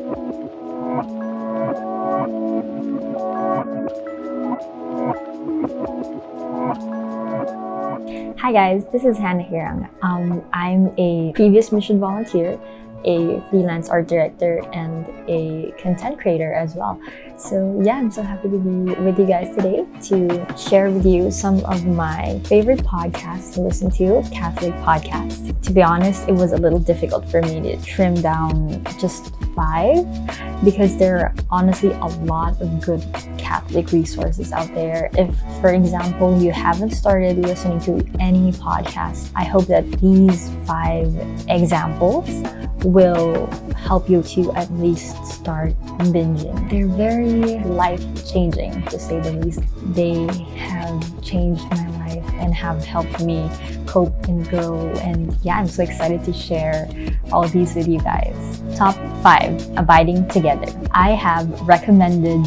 Hi guys, this is Hannah Hirang. I'm a previous mission volunteer, a freelance art director, and a content creator as well. So yeah, I'm so happy to be with you guys today to share with you some of my favorite podcasts to listen to, Catholic podcasts. To be honest, it was a little difficult for me to trim down just 5 because there are honestly a lot of good Catholic resources out there. If, for example, you haven't started listening to any podcast, I hope that these 5 examples will help you to at least start binging. They're very life-changing, to say the least. They have changed my life and have helped me cope and grow. And yeah, I'm so excited to share all these with you guys. Top 5, Abiding Together. I have recommended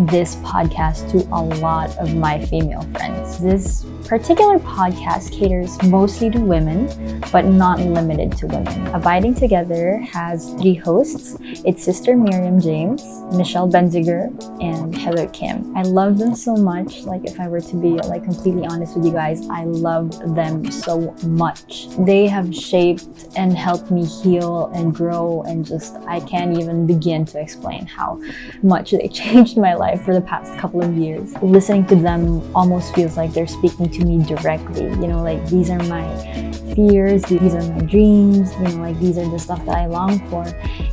this podcast to a lot of my female friends. This particular podcast caters mostly to women, but not limited to women. Abiding Together has 3 hosts. It's Sister Miriam James, Michelle Benziger, and Heather Kim. I love them so much. Like, if I were to be completely honest with you guys, I love them so much. They have shaped and helped me heal and grow, and just I can't even begin to explain how much they changed my life for the past couple of years. Listening to them almost feels like they're speaking to me directly. These are my fears, these are my dreams, these are the stuff that I long for.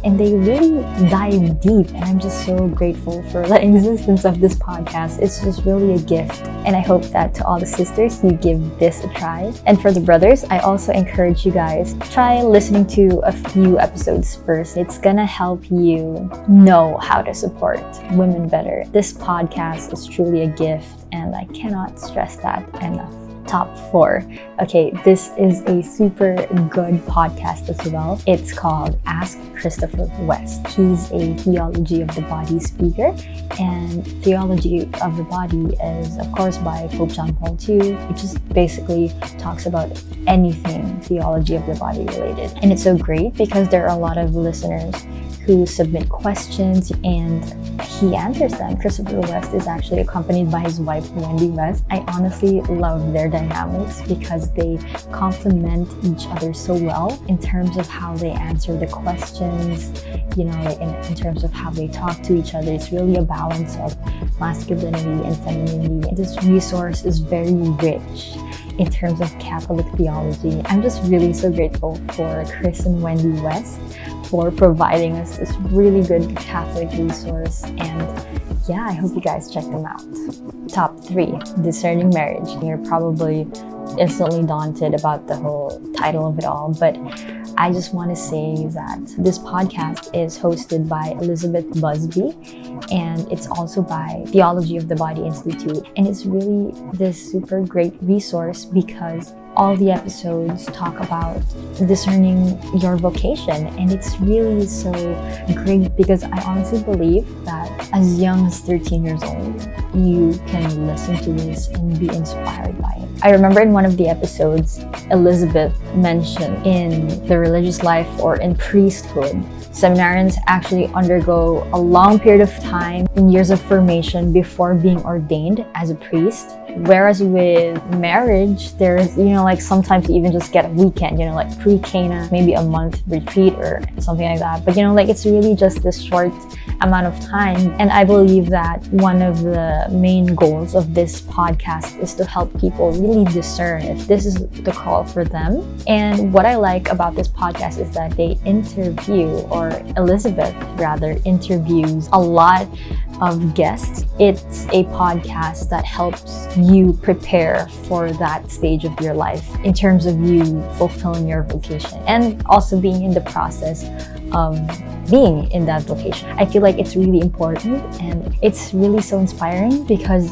And they really dive deep, and I'm just so grateful for the existence of this podcast. It's just really a gift. And I hope that to all the sisters, you give this a try. And for the brothers, I also encourage you guys, try listening to a few episodes first. It's gonna help you know how to support women better. This podcast is truly a gift, and I cannot stress that enough. Top 4. Okay, this is a super good podcast as well. It's called Ask Christopher West. He's a theology of the body speaker, and theology of the body is, of course, by Pope John Paul II. It just basically talks about anything theology of the body related. And it's so great because there are a lot of listeners who submit questions and he answers them. Christopher West is actually accompanied by his wife, Wendy West. I honestly love their dynamics because they complement each other so well in terms of how they answer the questions, in terms of how they talk to each other. It's really a balance of masculinity and femininity. This resource is very rich in terms of Catholic theology. I'm just really so grateful for Chris and Wendy West for providing us this really good Catholic resource. And yeah, I hope you guys check them out. Top 3, Discerning Marriage. You're probably instantly daunted about the whole title of it all, but I just want to say that this podcast is hosted by Elizabeth Busby, and it's also by Theology of the Body Institute. And it's really this super great resource because all the episodes talk about discerning your vocation, and it's really so great because I honestly believe that as young as 13 years old, you can listen to this and be inspired by it. I remember in one of the episodes, Elizabeth mentioned in the religious life or in priesthood, seminarians actually undergo a long period of time and years of formation before being ordained as a priest. Whereas with marriage, there's, sometimes you even just get a weekend, pre-Cana, maybe a month retreat or something like that. But, it's really just this short amount of time. And I believe that one of the main goals of this podcast is to help people really discern if this is the call for them. And what I like about this podcast is that they interview, or Elizabeth rather, interviews a lot of guests. It's a podcast that helps you prepare for that stage of your life in terms of you fulfilling your vocation and also being in the process of being in that vocation. I feel like it's really important, and it's really so inspiring because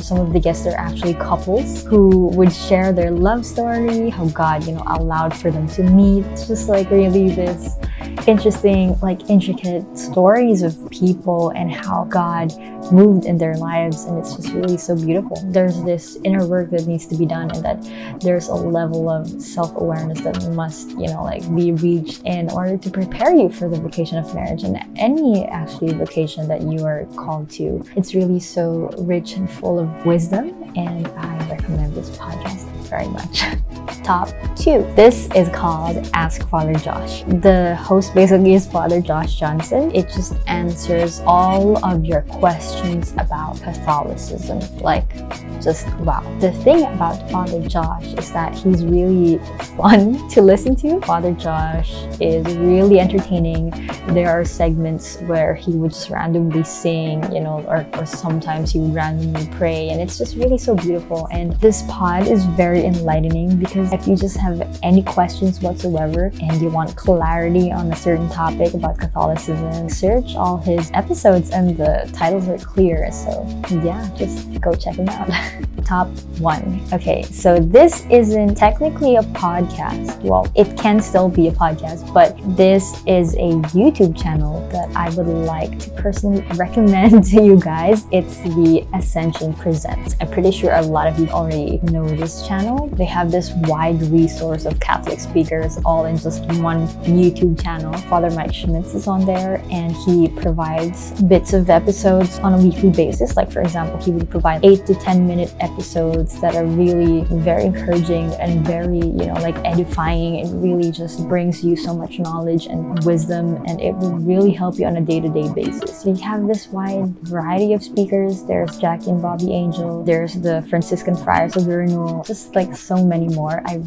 some of the guests are actually couples who would share their love story, how God, allowed for them to meet. It's just really this interesting, like intricate stories of people and how God moved in their lives, and it's just really so beautiful. There's this inner work that needs to be done, and that there's a level of self-awareness that must, like be reached in order to prepare you for the vocation of marriage and any actually vocation that you are called to. It's really so rich and full of wisdom, and I recommend this podcast very much. Top 2. This is called Ask Father Josh. The host basically is Father Josh Johnson. It just answers all of your questions about Catholicism. Just wow. The thing about Father Josh is that he's really fun to listen to. Father Josh is really entertaining. There are segments where he would just randomly sing, or sometimes he would randomly pray, and it's just really so beautiful. And this pod is very enlightening, because if you just have any questions whatsoever and you want clarity on a certain topic about Catholicism, search all his episodes and the titles are clear. So yeah, just go check him out. Top 1. Okay, so this isn't technically a podcast. Well, it can still be a podcast, but this is a YouTube channel that I would like to personally recommend to you guys. It's the Ascension Presents. I'm pretty sure a lot of you already know this channel. They have this wide resource of Catholic speakers all in just one YouTube channel. Father Mike Schmitz is on there, and he provides bits of episodes on a weekly basis. Like, for example, he would provide 8 to 10 minute episodes that are really very encouraging and very, edifying. It really just brings you so much knowledge and wisdom, and it will really help you on a day-to-day basis. So you have this wide variety of speakers. There's Jackie and Bobby Angel. There's the Franciscan Friars of the Renewal. Just so many more. I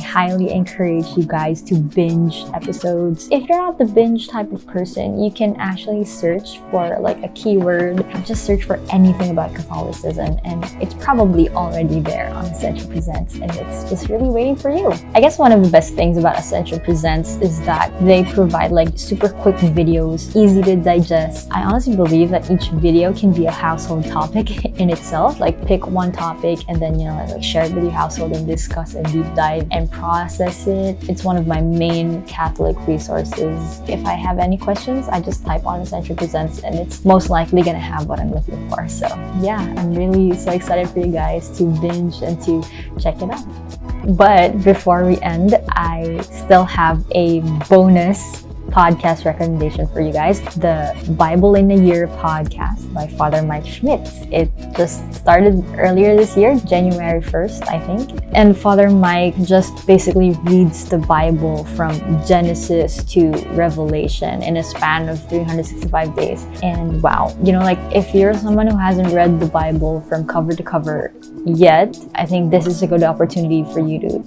highly encourage you guys to binge episodes. If you're not the binge type of person, you can actually search for a keyword. Just search for anything about Catholicism, and it's probably already there on Ascension Presents, and it's just really waiting for you. I guess one of the best things about Ascension Presents is that they provide super quick videos, easy to digest. I honestly believe that each video can be a household topic in itself. Pick one topic and then share it with your household and discuss and deep dive and process it. It's one of my main Catholic resources. If I have any questions, I just type on Ascension Presents, and it's most likely gonna have what I'm looking for. So yeah, I'm really so excited for you guys to binge and to check it out. But before we end, I still have a bonus podcast recommendation for you guys. The Bible in a Year podcast by Father Mike Schmitz. It just started earlier this year, January 1st, I think. And Father Mike just basically reads the Bible from Genesis to Revelation in a span of 365 days. And wow, if you're someone who hasn't read the Bible from cover to cover yet, I think this is a good opportunity for you to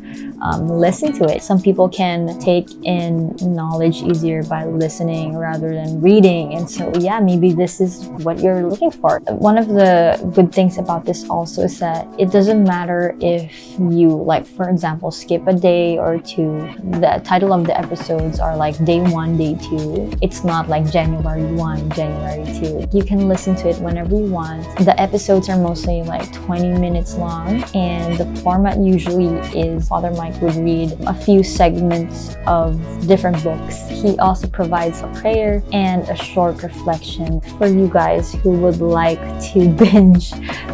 listen to it. Some people can take in knowledge easier by listening rather than reading, and so yeah, maybe this is what you're looking for. One of the good things about this also is that it doesn't matter if you, for example, skip a day or two. The title of the episodes are day 1, day 2. It's not January 1, January 2. You can listen to it whenever you want. The episodes are mostly 20 minutes long, and the format usually is Father Mike would read a few segments of different books. He also provides a prayer and a short reflection. For you guys who would like to binge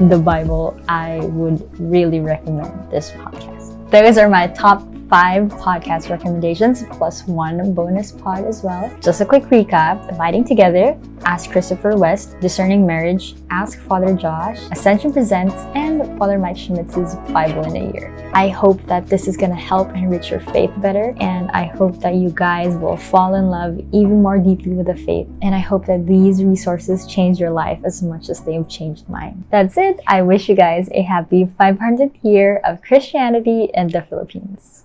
the Bible, I would really recommend this podcast. Those are my top 5 podcast recommendations plus 1 bonus pod as well. Just a quick recap: Abiding Together, Ask Christopher West, Discerning Marriage, Ask Father Josh, Ascension Presents, and Father Mike Schmitz's Bible in a Year. I hope that this is going to help enrich your faith better, and I hope that you guys will fall in love even more deeply with the faith, and I hope that these resources change your life as much as they've changed mine. That's it. I wish you guys a happy 500th year of Christianity in the Philippines.